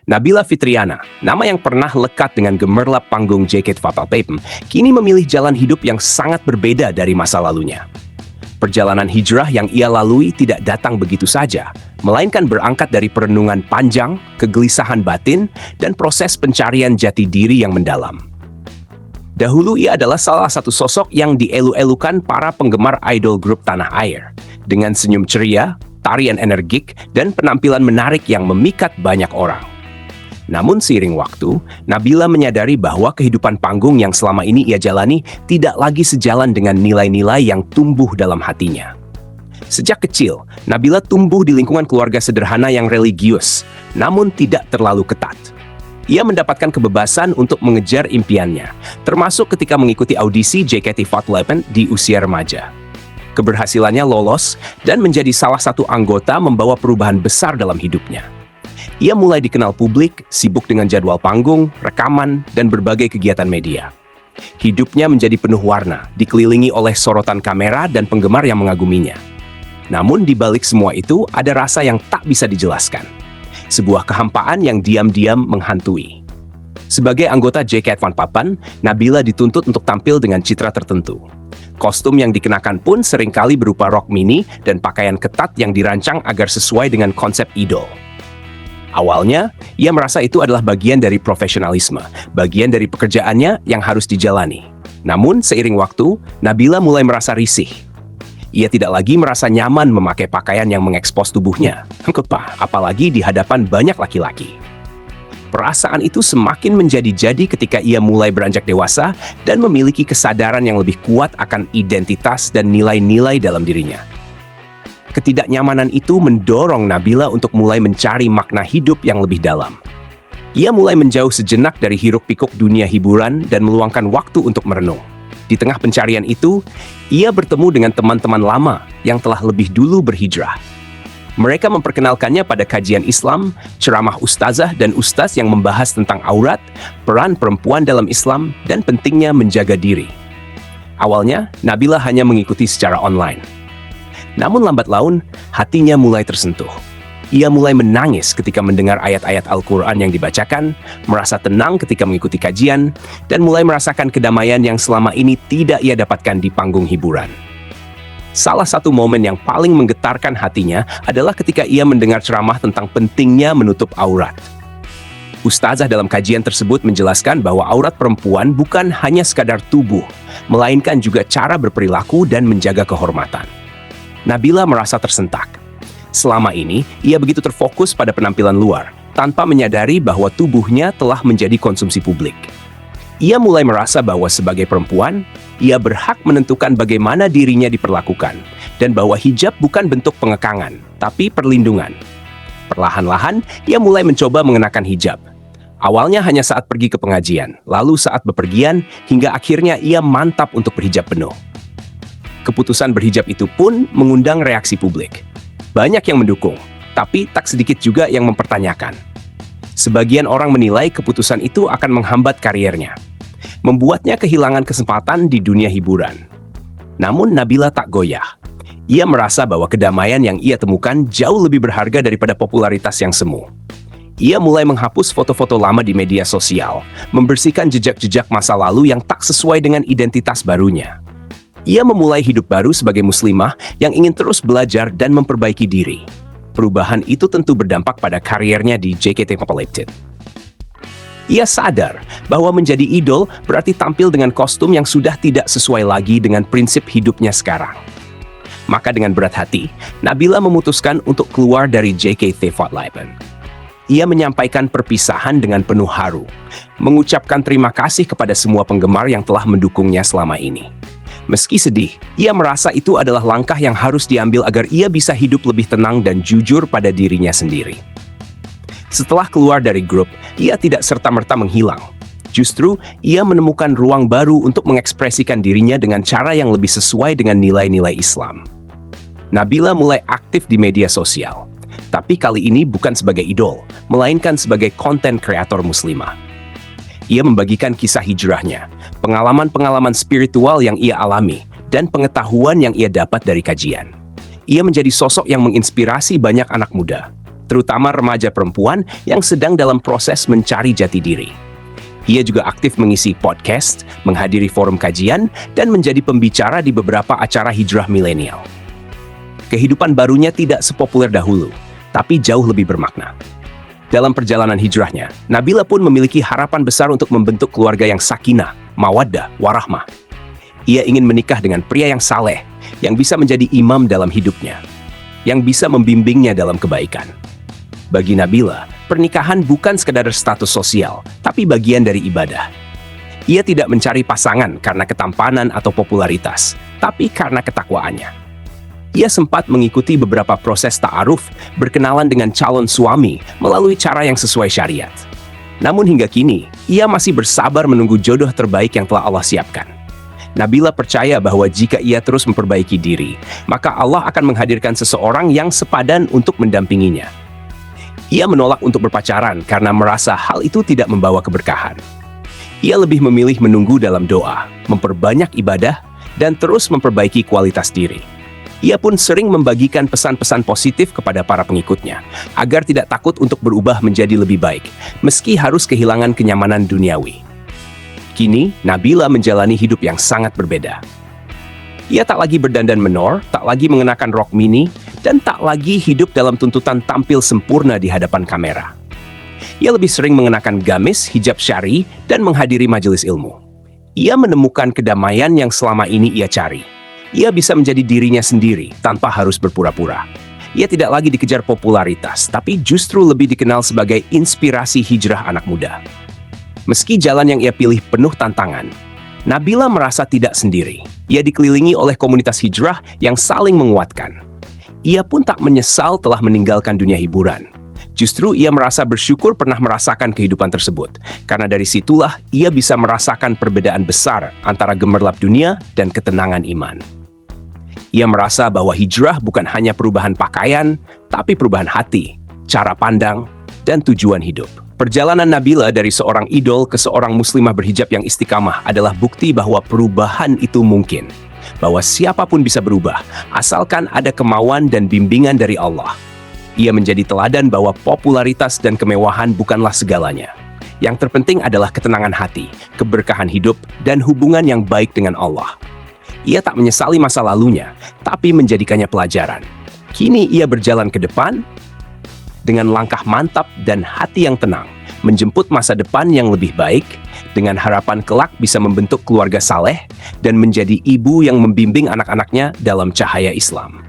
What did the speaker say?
Nabila Fitriana, nama yang pernah lekat dengan gemerlap panggung JKT48, kini memilih jalan hidup yang sangat berbeda dari masa lalunya. Perjalanan hijrah yang ia lalui tidak datang begitu saja, melainkan berangkat dari perenungan panjang, kegelisahan batin, dan proses pencarian jati diri yang mendalam. Dahulu ia adalah salah satu sosok yang dielu-elukan para penggemar idol grup tanah air, dengan senyum ceria, tarian energik, dan penampilan menarik yang memikat banyak orang. Namun seiring waktu, Nabila menyadari bahwa kehidupan panggung yang selama ini ia jalani tidak lagi sejalan dengan nilai-nilai yang tumbuh dalam hatinya. Sejak kecil, Nabila tumbuh di lingkungan keluarga sederhana yang religius, namun tidak terlalu ketat. Ia mendapatkan kebebasan untuk mengejar impiannya, termasuk ketika mengikuti audisi JKT48 di usia remaja. Keberhasilannya lolos dan menjadi salah satu anggota membawa perubahan besar dalam hidupnya. Ia mulai dikenal publik, sibuk dengan jadwal panggung, rekaman, dan berbagai kegiatan media. Hidupnya menjadi penuh warna, dikelilingi oleh sorotan kamera dan penggemar yang mengaguminya. Namun di balik semua itu ada rasa yang tak bisa dijelaskan. Sebuah kehampaan yang diam-diam menghantui. Sebagai anggota JKT48, Nabila dituntut untuk tampil dengan citra tertentu. Kostum yang dikenakan pun seringkali berupa rok mini dan pakaian ketat yang dirancang agar sesuai dengan konsep idol. Awalnya, ia merasa itu adalah bagian dari profesionalisme, bagian dari pekerjaannya yang harus dijalani. Namun, seiring waktu, Nabila mulai merasa risih. Ia tidak lagi merasa nyaman memakai pakaian yang mengekspos tubuhnya, apalagi di hadapan banyak laki-laki. Perasaan itu semakin menjadi-jadi ketika ia mulai beranjak dewasa dan memiliki kesadaran yang lebih kuat akan identitas dan nilai-nilai dalam dirinya. Ketidaknyamanan itu mendorong Nabila untuk mulai mencari makna hidup yang lebih dalam. Ia mulai menjauh sejenak dari hiruk-pikuk dunia hiburan dan meluangkan waktu untuk merenung. Di tengah pencarian itu, ia bertemu dengan teman-teman lama yang telah lebih dulu berhijrah. Mereka memperkenalkannya pada kajian Islam, ceramah ustazah dan ustaz yang membahas tentang aurat, peran perempuan dalam Islam, dan pentingnya menjaga diri. Awalnya, Nabila hanya mengikuti secara online. Namun lambat laun, hatinya mulai tersentuh. Ia mulai menangis ketika mendengar ayat-ayat Al-Quran yang dibacakan, merasa tenang ketika mengikuti kajian, dan mulai merasakan kedamaian yang selama ini tidak ia dapatkan di panggung hiburan. Salah satu momen yang paling menggetarkan hatinya adalah ketika ia mendengar ceramah tentang pentingnya menutup aurat. Ustazah dalam kajian tersebut menjelaskan bahwa aurat perempuan bukan hanya sekadar tubuh, melainkan juga cara berperilaku dan menjaga kehormatan. Nabila merasa tersentak. Selama ini, ia begitu terfokus pada penampilan luar, tanpa menyadari bahwa tubuhnya telah menjadi konsumsi publik. Ia mulai merasa bahwa sebagai perempuan, ia berhak menentukan bagaimana dirinya diperlakukan, dan bahwa hijab bukan bentuk pengekangan, tapi perlindungan. Perlahan-lahan, ia mulai mencoba mengenakan hijab. Awalnya hanya saat pergi ke pengajian, lalu saat bepergian, hingga akhirnya ia mantap untuk berhijab penuh. Keputusan berhijab itu pun mengundang reaksi publik. Banyak yang mendukung, tapi tak sedikit juga yang mempertanyakan. Sebagian orang menilai keputusan itu akan menghambat kariernya, membuatnya kehilangan kesempatan di dunia hiburan. Namun Nabila tak goyah. Ia merasa bahwa kedamaian yang ia temukan jauh lebih berharga daripada popularitas yang semu. Ia mulai menghapus foto-foto lama di media sosial, membersihkan jejak-jejak masa lalu yang tak sesuai dengan identitas barunya. Ia memulai hidup baru sebagai muslimah yang ingin terus belajar dan memperbaiki diri. Perubahan itu tentu berdampak pada kariernya di JKT48. Ia sadar bahwa menjadi idol berarti tampil dengan kostum yang sudah tidak sesuai lagi dengan prinsip hidupnya sekarang. Maka dengan berat hati, Nabila memutuskan untuk keluar dari JKT48. Ia menyampaikan perpisahan dengan penuh haru, mengucapkan terima kasih kepada semua penggemar yang telah mendukungnya selama ini. Meski sedih, ia merasa itu adalah langkah yang harus diambil agar ia bisa hidup lebih tenang dan jujur pada dirinya sendiri. Setelah keluar dari grup, ia tidak serta-merta menghilang. Justru, ia menemukan ruang baru untuk mengekspresikan dirinya dengan cara yang lebih sesuai dengan nilai-nilai Islam. Nabila mulai aktif di media sosial, tapi kali ini bukan sebagai idol, melainkan sebagai konten kreator muslimah. Ia membagikan kisah hijrahnya, pengalaman-pengalaman spiritual yang ia alami, dan pengetahuan yang ia dapat dari kajian. Ia menjadi sosok yang menginspirasi banyak anak muda, terutama remaja perempuan yang sedang dalam proses mencari jati diri. Ia juga aktif mengisi podcast, menghadiri forum kajian, dan menjadi pembicara di beberapa acara hijrah milenial. Kehidupan barunya tidak sepopuler dahulu, tapi jauh lebih bermakna. Dalam perjalanan hijrahnya, Nabila pun memiliki harapan besar untuk membentuk keluarga yang sakinah, mawaddah, warahmah. Ia ingin menikah dengan pria yang saleh, yang bisa menjadi imam dalam hidupnya, yang bisa membimbingnya dalam kebaikan. Bagi Nabila, pernikahan bukan sekadar status sosial, tapi bagian dari ibadah. Ia tidak mencari pasangan karena ketampanan atau popularitas, tapi karena ketakwaannya. Ia sempat mengikuti beberapa proses ta'aruf, berkenalan dengan calon suami melalui cara yang sesuai syariat. Namun hingga kini, ia masih bersabar menunggu jodoh terbaik yang telah Allah siapkan. Nabila percaya bahwa jika ia terus memperbaiki diri, maka Allah akan menghadirkan seseorang yang sepadan untuk mendampinginya. Ia menolak untuk berpacaran karena merasa hal itu tidak membawa keberkahan. Ia lebih memilih menunggu dalam doa, memperbanyak ibadah, dan terus memperbaiki kualitas diri. Ia pun sering membagikan pesan-pesan positif kepada para pengikutnya, agar tidak takut untuk berubah menjadi lebih baik, meski harus kehilangan kenyamanan duniawi. Kini, Nabila menjalani hidup yang sangat berbeda. Ia tak lagi berdandan menor, tak lagi mengenakan rok mini, dan tak lagi hidup dalam tuntutan tampil sempurna di hadapan kamera. Ia lebih sering mengenakan gamis, hijab syari, dan menghadiri majelis ilmu. Ia menemukan kedamaian yang selama ini ia cari. Ia bisa menjadi dirinya sendiri tanpa harus berpura-pura. Ia tidak lagi dikejar popularitas, tapi justru lebih dikenal sebagai inspirasi hijrah anak muda. Meski jalan yang ia pilih penuh tantangan, Nabila merasa tidak sendiri. Ia dikelilingi oleh komunitas hijrah yang saling menguatkan. Ia pun tak menyesal telah meninggalkan dunia hiburan. Justru ia merasa bersyukur pernah merasakan kehidupan tersebut, karena dari situlah ia bisa merasakan perbedaan besar antara gemerlap dunia dan ketenangan iman. Ia merasa bahwa hijrah bukan hanya perubahan pakaian, tapi perubahan hati, cara pandang, dan tujuan hidup. Perjalanan Nabila dari seorang idol ke seorang muslimah berhijab yang istiqamah adalah bukti bahwa perubahan itu mungkin. Bahwa siapapun bisa berubah, asalkan ada kemauan dan bimbingan dari Allah. Ia menjadi teladan bahwa popularitas dan kemewahan bukanlah segalanya. Yang terpenting adalah ketenangan hati, keberkahan hidup, dan hubungan yang baik dengan Allah. Ia tak menyesali masa lalunya, tapi menjadikannya pelajaran. Kini ia berjalan ke depan dengan langkah mantap dan hati yang tenang, menjemput masa depan yang lebih baik, dengan harapan kelak bisa membentuk keluarga saleh dan menjadi ibu yang membimbing anak-anaknya dalam cahaya Islam.